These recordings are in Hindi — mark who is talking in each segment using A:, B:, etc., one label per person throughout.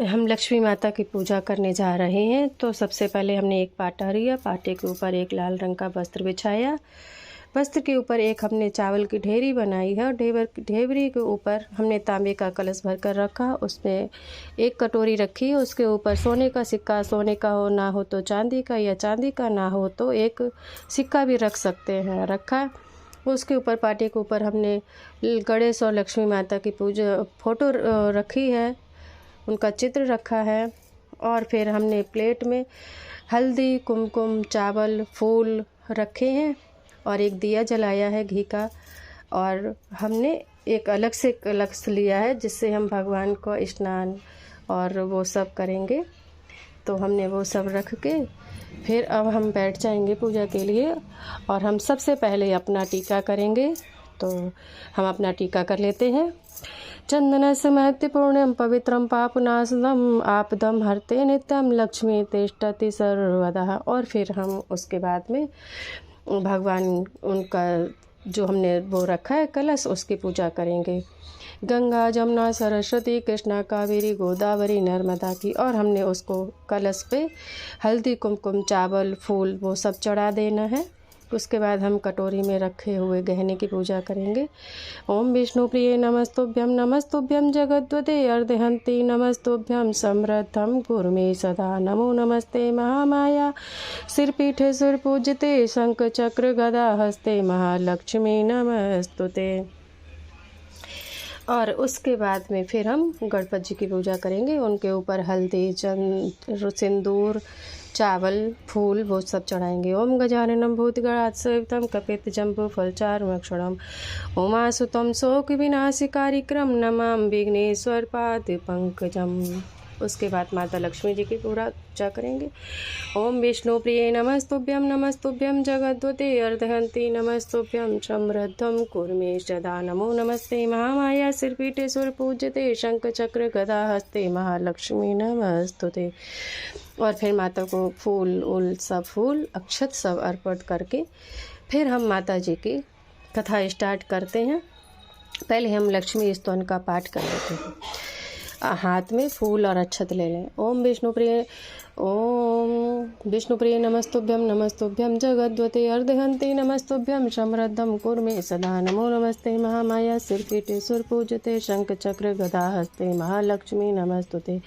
A: हम लक्ष्मी माता की पूजा करने जा रहे हैं। तो सबसे पहले हमने एक पाटा लिया, पाटे के ऊपर एक लाल रंग का वस्त्र बिछाया, वस्त्र के ऊपर एक हमने चावल की ढेरी बनाई है और ढेबरी के ऊपर हमने तांबे का कलश भर कर रखा। उसमें एक कटोरी रखी, उसके ऊपर सोने का सिक्का, सोने का हो ना हो तो चांदी का, या चांदी का ना हो तो एक सिक्का भी रख सकते हैं, रखा। उसके ऊपर पाटे के ऊपर हमने गणेश और लक्ष्मी माता की पूजा फ़ोटो रखी है, उनका चित्र रखा है। और फिर हमने प्लेट में हल्दी, कुमकुम, चावल, फूल रखे हैं और एक दिया जलाया है घी का। और हमने एक अलग से कलश लिया है जिससे हम भगवान को स्नान और वो सब करेंगे। तो हमने वो सब रख के फिर अब हम बैठ जाएंगे पूजा के लिए। और हम सबसे पहले अपना टीका करेंगे। तो हम अपना टीका कर लेते हैं। चंदनस्य महत्वपूर्णं पवित्रं पापनाशनम् आपदं हरते नित्यं लक्ष्मी तिष्ठति सर्वदा। और फिर हम उसके बाद में भगवान उनका जो हमने वो रखा है कलश, उसकी पूजा करेंगे। गंगा, जमुना, सरस्वती, कृष्णा, कावेरी, गोदावरी, नर्मदा की। और हमने उसको कलश पे हल्दी, कुमकुम, चावल, फूल वो सब चढ़ा देना है। उसके बाद हम कटोरी में रखे हुए गहने की पूजा करेंगे। ओम विष्णु प्रिय नमस्तुभ्यं, नमस्तुभ्यं जगद्वते अर्धहंति, नमस्तुभ्यं समृद्धं कुरु मे सदा। नमो नमस्ते महामाया सिरपीठे सुरपूजिते, शंख चक्र गदा हस्ते, महालक्ष्मी नमस्तुते। और उसके बाद में फिर हम गणपति जी की पूजा करेंगे। उनके ऊपर हल्दी, सिंदूर, चावल, फूल वो सब चढ़ाएंगे। ओम गजाननम भूतगणाधिसेवितं कपित्थजम्बो फलचारुभक्षणम् उमासुतं शोकविनाशकारिक्रम नमामि विघ्नेश्वर पादपंकजम्। उसके बाद माता लक्ष्मी जी की पूजा करेंगे। ओम विष्णु प्रिय नमस्तुभ्यं, नमस्तुभ्यं जगद्वते अर्धहंति, नमस्तुभ्यं समृद्धं कुरु मे सदा। नमो नमस्ते महामाया सिरपीठे सुरपूजिते, शंख चक्र गदा हस्ते, महालक्ष्मी नमस्तुते। और फिर माता को फूल सब फूल अक्षत सब अर्पण करके फिर हम माता जी की कथा स्टार्ट करते हैं। पहले हम लक्ष्मी स्तवन का पाठ कर लेते हैं। हाथ में फूल और अक्षत ले लें। ओम विष्णु प्रिय नमस्तुभ्यं, नमस्तुभ्यं जगद्वते अर्धहंति, नमस्तुभ्यं समृद्धं कुरु मे सदा। नमो नमस्ते महामाया सिरपीठे सुरपूजिते, शंख चक्र गदा हस्ते, महालक्ष्मी नमस्तुते।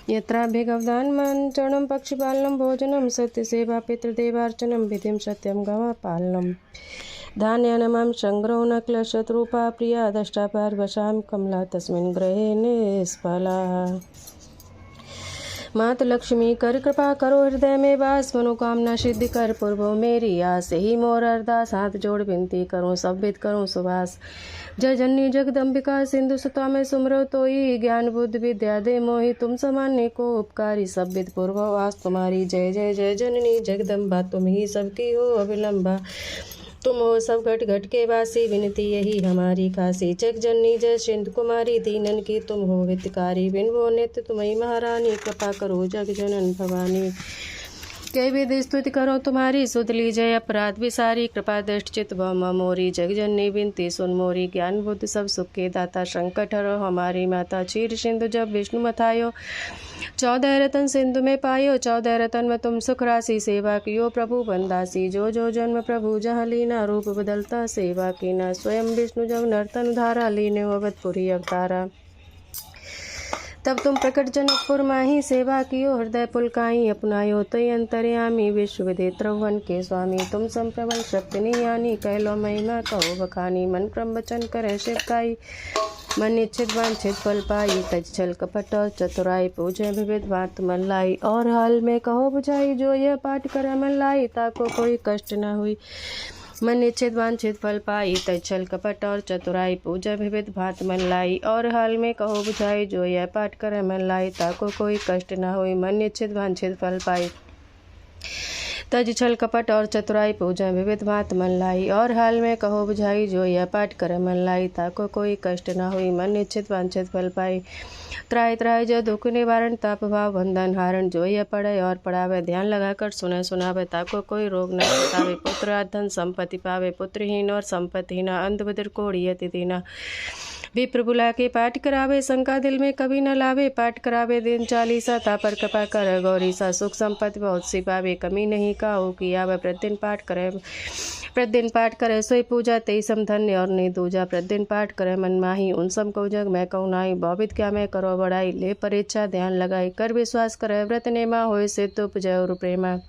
A: यत्राभिगवदान् चरणं पक्षिपालनं भोजनं सत्यसेवा पितृदेवार्चनं विधिं सत्यं गवापालनं धान्यानमां संग्रहो न क्लेशतरूपा प्रिया दष्टा पार्वशां कमला तस्मिन् गृहे निष्फला। मात लक्ष्मी कर कृपा करो हृदय में वास, मनोकामना सिद्धि कर पूर्वो मेरी आस। ही मोर अरदास हाथ जोड़ विनती करूँ, सब विद करूँ सुवास। जय जननी जगदम्बिका सिंधु सुता में सुमरो तोई, ज्ञान बुद्ध विद्या दे मोहि तुम समान्य को उपकारी। सब विद पूर्ववास तुम्हारी, जय जय जय जननी जगदम्बा, तुम ही सबकी हो अविलंबा। तुम हो सब घट घट के वासी, विनती यही हमारी खासी। जग जननी जय सिंधु कुमारी, दीनन की तुम हो हितकारी। बिन वो नित्य तुम्हें महारानी, कृपा करो जग जनन भवानी। कई विध स्तुति करो तुम्हारी, सुध लीजय अपराध विसारी। कृपा दृष्ट चित मोरी, जग जननी विनती सुन मोरी। ज्ञान बुद्ध सब सुख के दाता, संकट हरो हमारी माता। चीर सिंधु जब विष्णु मथायो, 14 रतन सिंधु में पायो। 14 रतन में तुम सुख राशि, सेवा कियो प्रभु बंदासी। जो जो जन्म प्रभु जहाँ लीना, रूप बदलता सेवा कीना। स्वयं विष्णु जब नर्तन धारा, लीने अवधपुरी अवतारा। तब तुम प्रकट जनकपुर माही, सेवा कियो हृदय पुलकाई। अपनायो तय अंतर्यामी, विश्व विदे त्रिभुवन के स्वामी। तुम संप्रबल शक्ति नियानी, कह लो महिमा कहो बखानी। मन क्रम वचन करे शिवकाई, मन इच्छित वांछित फल पाई। तज छल कपट और चतुराई, पूजे विविध बात मन लाई। और हाल में कहो बुझाई, जो यह पाठ करे मन लाई। ताको कोई कष्ट न हुई, मन इच्छित वांछित फल पाई। तज छल कपट और चतुराई, पूजा विविध भात मन लाई। और हाल में कहो बुझाई, जो यह पाठ करे मन लाई। ताको कोई कष्ट न हुई, मन इच्छित वांछित फल पाई। तज छल कपट और चतुराई, पूजा विविध भात मन लाई। और हाल में कहो बुझाई, जो यह पाठ करे मन लाई। ताको कोई कष्ट न हुई, मन इच्छित वांछित फल पाई। त्राय त्राय जो दुख निवारण, ताप भाव बंधन हारण। जो यह पढ़े और पढ़ावे, ध्यान लगाकर सुने सुनावे। ताको कोई रोग न सतावे, पुत्र धन संपत्ति पावे। पुत्रहीन और संपत्तिहीन, अंध बधिर कोढ़ी अति दीना। विप्र बुला के पाठ करावे, शंका दिल में कभी न लावे। पाठ करावे दिन 40 तापर कृपा कर गौरीसा। सुख संपत्ति बहुत सी पावे, कमी नहीं काहू की आवे। प्रतिदिन पाठ करे सोई पूजा, तेई सम धन्य और नहीं दूजा। प्रतिदिन पाठ करे मन माही, उन सम को जग मैं कहूँ नाई। भौवित क्या मैं करो बड़ाई, ले परीक्षा ध्यान लगाई। कर विश्वास करे व्रत नेमा, होय सिद्ध उपजय और प्रेमा।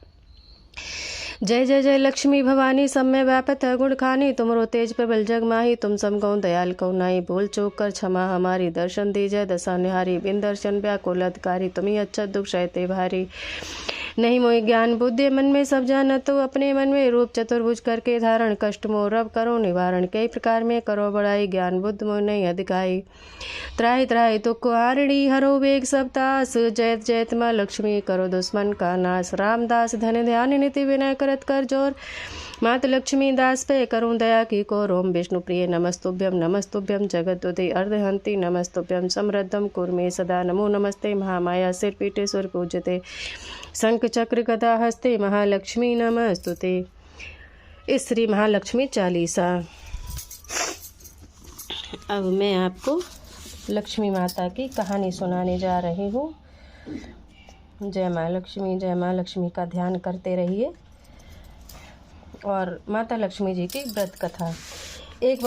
A: जय जय जय लक्ष्मी भवानी, सब में व्यापत है गुण खानी। तुमरो तेज प्रबल जग माही, तुम सम गौ दयाल कौ नाई। भूल चूक कर क्षमा हमारी, दर्शन दीजय दशा निहारी। बिन दर्शन व्याकुल अधिकारी, तुम ही अच्छा दुख सहते भारी। नहीं मोहि ज्ञान बुद्धि मन में सब जानत, तो अपने मन में रूप चतुर्भुज करके धारण। कष्ट मोह रब करो निवारण, कई प्रकार में करो बड़ाई। ज्ञान बुद्ध मोह नहीं अधिकाई, त्राहि त्राहि दुख को हारिणी। हरो वेग सब तास, जयत जयत माँ लक्ष्मी करो दुश्मन का नाश। रामदास धन ध्यान निति विनय करत कर जोर, मात लक्ष्मी दास पे करूँ दया की को। रोम विष्णु प्रिय नमस्तुभ्यम जगदुदय अर्धहंति नमस्तुभ्यम। समृद्धम कुर्मे सदा नमो नमस्ते। महामाया सिर पीठे सुर पूजते, शंख चक्र गदा हस्ते। महालक्ष्मी नमस्तुते। इस श्री महालक्ष्मी चालीसा। अब मैं आपको लक्ष्मी माता की कहानी सुनाने जा रही हूँ। जय माँ लक्ष्मी का ध्यान करते रहिए। और माता लक्ष्मी जी की व्रत कथा। एक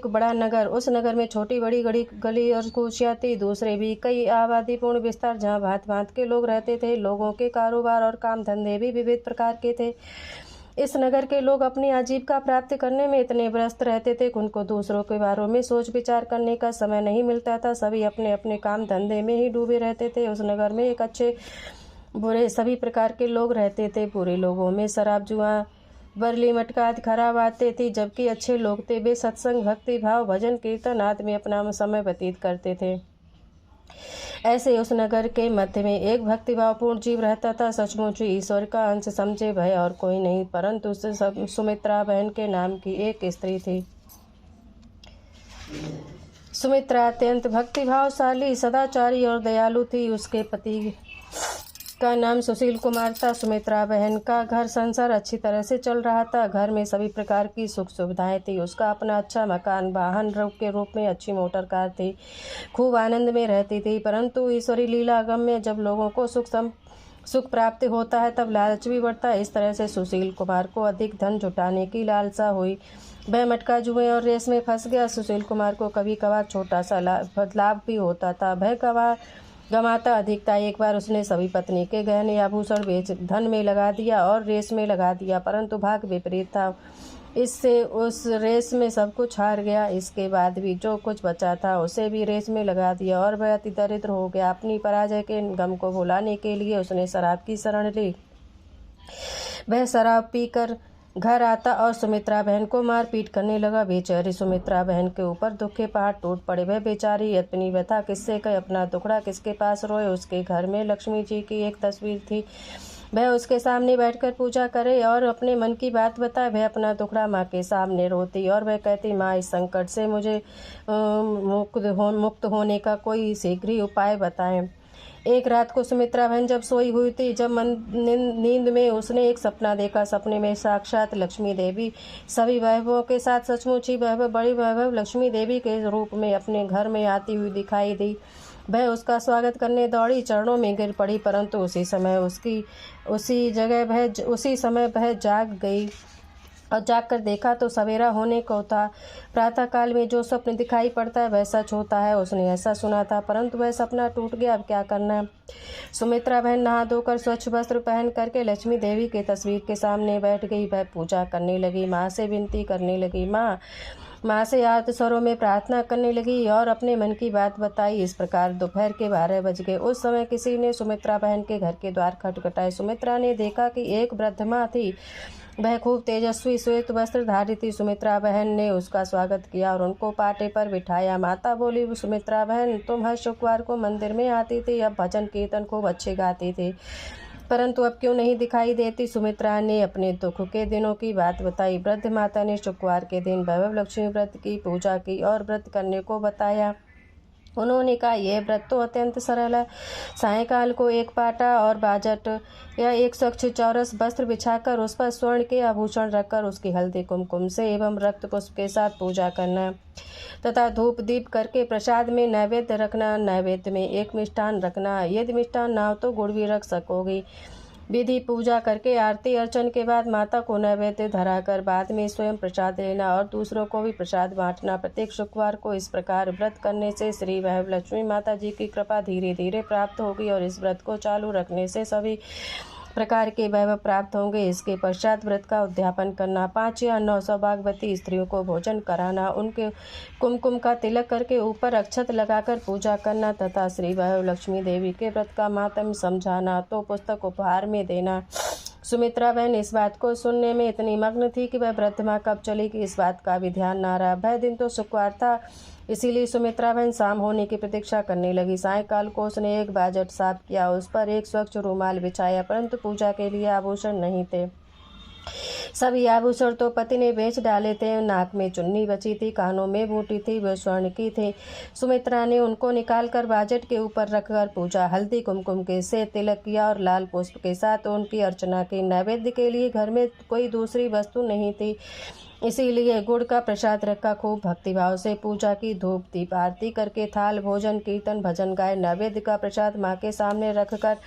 A: बड़ा नगर, उस नगर में छोटी बड़ी गली और कुचियाँ थी। दूसरे भी कई आबादीपूर्ण विस्तार, जहाँ भांत भांत के लोग रहते थे। लोगों के कारोबार और काम धंधे भी विविध प्रकार के थे। इस नगर के लोग अपनी आजीविका प्राप्त करने में इतने व्यस्त रहते थे कि उनको दूसरों के बारे में सोच विचार करने का समय नहीं मिलता था। सभी अपने अपने काम धंधे में ही डूबे रहते थे। उस नगर में एक अच्छे बुरे सभी प्रकार के लोग रहते थे। बुरे लोगों में शराब जुआ बरली मटका आदि खराब आते थी, जबकि अच्छे लोग थे वे सत्संग भक्ति भाव भजन कीर्तन आदि में अपना समय व्यतीत करते थे। ऐसे उस नगर के मध्य में एक भक्तिभावपूर्ण जीव रहता था। सचमुच ईश्वर का अंश समझे भय और कोई नहीं, परंतु उससे सुमित्रा बहन के नाम की एक स्त्री थी। सुमित्रा अत्यंत भक्तिभावशाली, सदाचारी और दयालु थी। उसके पति का नाम सुशील कुमार था। सुमित्रा बहन का घर संसार अच्छी तरह से चल रहा था। घर में सभी प्रकार की सुख सुविधाएं थी। उसका अपना अच्छा मकान, वाहन के रूप में अच्छी मोटर कार थी। खूब आनंद में रहती थी। परंतु ईश्वरी लीला गम में जब लोगों को सुख प्राप्त होता है तब लालच भी बढ़ता है। इस तरह से सुशील कुमार को अधिक धन जुटाने की लालसा हुई। वह मटका जुए और रेस में फंस गया। सुशील कुमार को कभी कभार छोटा सा लाभ भी होता था। वह गमाता अधिक था। एक बार उसने सभी पत्नी के गहने आभूषण बेच धन में लगा दिया और रेस में लगा दिया, परंतु भाग विपरीत था। इससे उस रेस में सब कुछ हार गया। इसके बाद भी जो कुछ बचा था उसे भी रेस में लगा दिया और वह अति दरिद्र हो गया। अपनी पराजय के गम को भुलाने के लिए उसने शराब की शरण ली। वह शराब पीकर घर आता और सुमित्रा बहन को मारपीट करने लगा। बेचारी सुमित्रा बहन के ऊपर दुख के पहाड़ टूट पड़े। वह बेचारी अपनी व्यथा किससे कहे, अपना दुखड़ा किसके पास रोए। उसके घर में लक्ष्मी जी की एक तस्वीर थी। वह उसके सामने बैठकर पूजा करे और अपने मन की बात बताए। वह अपना दुखड़ा माँ के सामने रोती और वह कहती, माँ इस संकट से मुझे मुक्त होने का कोई शीघ्र ही उपाय बताएं। एक रात को सुमित्रा बहन जब सोई हुई थी, जब नींद में उसने एक सपना देखा। सपने में साक्षात लक्ष्मी देवी सभी वैभवों के साथ, सचमुच ही बड़ी वैभव लक्ष्मी देवी के रूप में अपने घर में आती हुई दिखाई दी। वह उसका स्वागत करने दौड़ी, चरणों में गिर पड़ी, परंतु उसी समय वह जाग गई और जागकर देखा तो सवेरा होने को था। प्रातःकाल में जो स्वप्न दिखाई पड़ता है वह सच होता है। उसने ऐसा सुना था, परंतु वह सपना टूट गया। अब क्या करना। सुमित्रा बहन नहा धोकर स्वच्छ वस्त्र पहन करके लक्ष्मी देवी के तस्वीर के सामने बैठ गई। वह पूजा करने लगी, माँ से विनती करने लगी, माँ से आर्त स्वरों में प्रार्थना करने लगी और अपने मन की बात बताई। इस प्रकार दोपहर के 12 बज गए। उस समय किसी ने सुमित्रा बहन के घर के द्वार खटखटाए। सुमित्रा ने देखा कि एक वृद्ध माँ थी। वह खूब तेजस्वी श्वेत वस्त्र धारी थी। सुमित्रा बहन ने उसका स्वागत किया और उनको पाटे पर बिठाया। माता बोली, सुमित्रा बहन तुम हर शुक्रवार को मंदिर में आती थी, अब भजन कीर्तन खूब अच्छे गाती थी, परंतु अब क्यों नहीं दिखाई देती। सुमित्रा ने अपने दुख के दिनों की बात बताई। वृद्ध माता ने शुक्रवार के दिन वैभव लक्ष्मी व्रत की पूजा की और व्रत करने को बताया। उन्होंने कहा, यह व्रत तो अत्यंत सरल है। सायंकाल को एक पाटा और बाजट या एक स्वच्छ चौरस वस्त्र बिछाकर उस पर स्वर्ण के आभूषण रखकर उसकी हल्दी कुमकुम से एवं रक्त पुष्प के साथ पूजा करना तथा धूप दीप करके प्रसाद में नैवेद्य रखना। नैवेद्य में एक मिष्ठान रखना, यदि मिष्ठान ना हो तो गुड़ भी रख सकोगी। विधि पूजा करके आरती अर्चन के बाद माता को नैवेद्य धराकर बाद में स्वयं प्रसाद लेना और दूसरों को भी प्रसाद बांटना। प्रत्येक शुक्रवार को इस प्रकार व्रत करने से श्री वैभव लक्ष्मी माता जी की कृपा धीरे धीरे प्राप्त होगी और इस व्रत को चालू रखने से सभी प्रकार के वैभव प्राप्त होंगे। इसके पश्चात व्रत का उद्यापन करना। 5 या 9 सौभाग्यवती स्त्रियों को भोजन कराना, उनके कुमकुम का तिलक करके ऊपर अक्षत लगाकर पूजा करना तथा श्री वैभव लक्ष्मी देवी के व्रत का मातम समझाना तो पुस्तक उपहार में देना। सुमित्रा बहन इस बात को सुनने में इतनी मग्न थी कि वह वृद्धमा कब चलेगी इस बात का भी ध्यान न रहा। वह दिन तो शुक्रवार था, इसीलिए सुमित्रा बहन शाम होने की प्रतीक्षा करने लगी। सायंकाल को उसने एक बाजट साफ किया, उस पर एक स्वच्छ रूमाल बिछाया, परंतु पूजा के लिए आभूषण नहीं थे। सभी आभूषण तो पति ने बेच डाले थे। नाक में चुन्नी बची थी, कानों में बूटी थी, वह स्वर्ण की थी। सुमित्रा ने उनको निकालकर बाजट के ऊपर रखकर पूजा हल्दी कुमकुम के से तिलक किया और लाल पुष्प के साथ उनकी अर्चना की। नैवेद्य के लिए घर में कोई दूसरी वस्तु नहीं थी, इसीलिए गुड़ का प्रसाद रखा। खूब भक्तिभाव से पूजा की, धूप दीप आरती करके थाल भोजन कीर्तन भजन गाए। नैवेद्य का प्रसाद माँ के सामने रखकर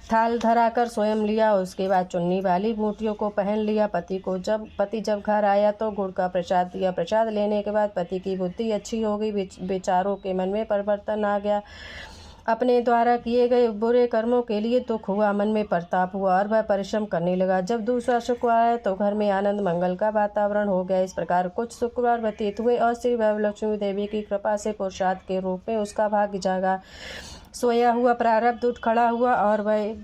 A: थाल धराकर स्वयं लिया। उसके बाद चुन्नी वाली बूटियों को पहन लिया। पति जब घर आया तो गुड़ का प्रसाद दिया। प्रसाद लेने के बाद पति की बुद्धि अच्छी हो गई, बेचारों के मन में परिवर्तन आ गया। अपने द्वारा किए गए बुरे कर्मों के लिए दुख हुआ, मन में प्रताप हुआ और वह परिश्रम करने लगा। जब दूसरा शुक्रवार आया तो घर में आनंद मंगल का वातावरण हो गया। इस प्रकार कुछ शुक्रवार व्यतीत हुए और श्री वैभव लक्ष्मी देवी की कृपा से पुरुषार्थ के रूप में उसका भाग्य जागा। सोया हुआ प्रारब्ध उठ खड़ा हुआ और वह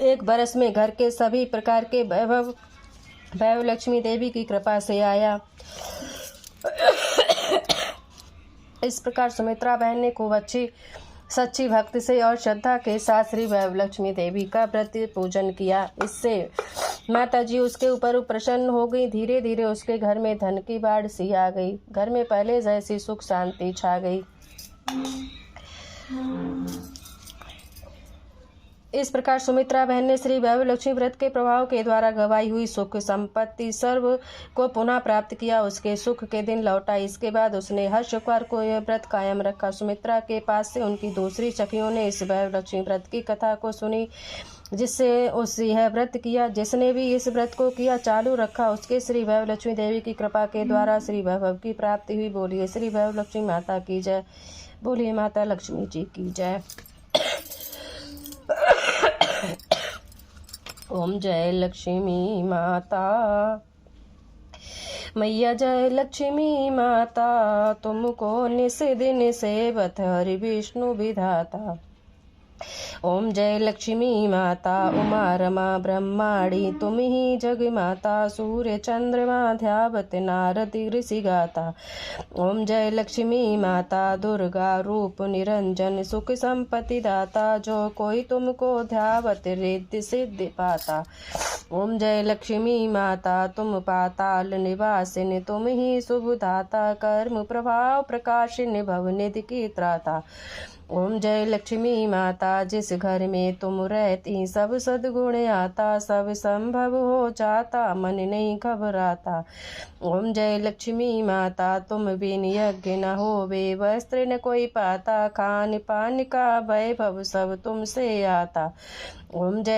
A: एक बरस में घर के सभी प्रकार के वैभव लक्ष्मी देवी की कृपा से आया। इस प्रकार सुमित्रा बहन ने खूब अच्छी सच्ची भक्ति से और श्रद्धा के साथ श्री वैभव लक्ष्मी देवी का व्रत पूजन किया। इससे माता जी उसके ऊपर प्रसन्न हो गई। धीरे धीरे उसके घर में धन की बाढ़ सी आ गई। घर में पहले जैसी सुख शांति छा गई। इस प्रकार सुमित्रा बहन ने श्री वैभव लक्ष्मी व्रत के प्रभाव के द्वारा गवाई हुई सुख संपत्ति सर्व को पुनः प्राप्त किया। उसके सुख के दिन लौटा। इसके बाद उसने हर शुक्रवार को यह व्रत कायम रखा। सुमित्रा के पास से उनकी दूसरी सखियों ने इस वैभव लक्ष्मी व्रत की कथा को सुनी, जिससे उस यह व्रत किया। जिसने भी इस व्रत को किया चालू रखा, उसके श्री वैभव लक्ष्मी देवी की कृपा के द्वारा श्री वैभव की प्राप्ति हुई। बोलिए श्री वैभव लक्ष्मी माता की जय। बोलिए माता लक्ष्मी जी की जय। ओम जय लक्ष्मी माता मैया, जय लक्ष्मी माता, तुमको निस दिन सेवत हरि विष्णु विधाता। ओम जय लक्ष्मी माता उमा रमा ब्रह्माणी, तुम ही जग माता, सूर्य चंद्रमा ध्यावत नारद ऋषि गाता। ओम जय लक्ष्मी माता दुर्गा रूप निरंजन, सुख संपत्ति दाता, जो कोई तुमको ध्यावत रिद्धि सिद्धि पाता। ओम जय लक्ष्मी माता तुम पाताल निवासिन, तुम ही शुभ दाता, कर्म प्रभाव प्रकाशिन, भव निधि की त्राता। ओम जय लक्ष्मी माता जिस घर में तुम रहती, सब सद्गुण आता, सब संभव हो जाता, मन नहीं घबराता। ओम जय लक्ष्मी माता तुम बिन यज्ञ न होवे, वस्त्र न कोई पाता, खान पान का वैभव सब तुमसे आता। ओम जय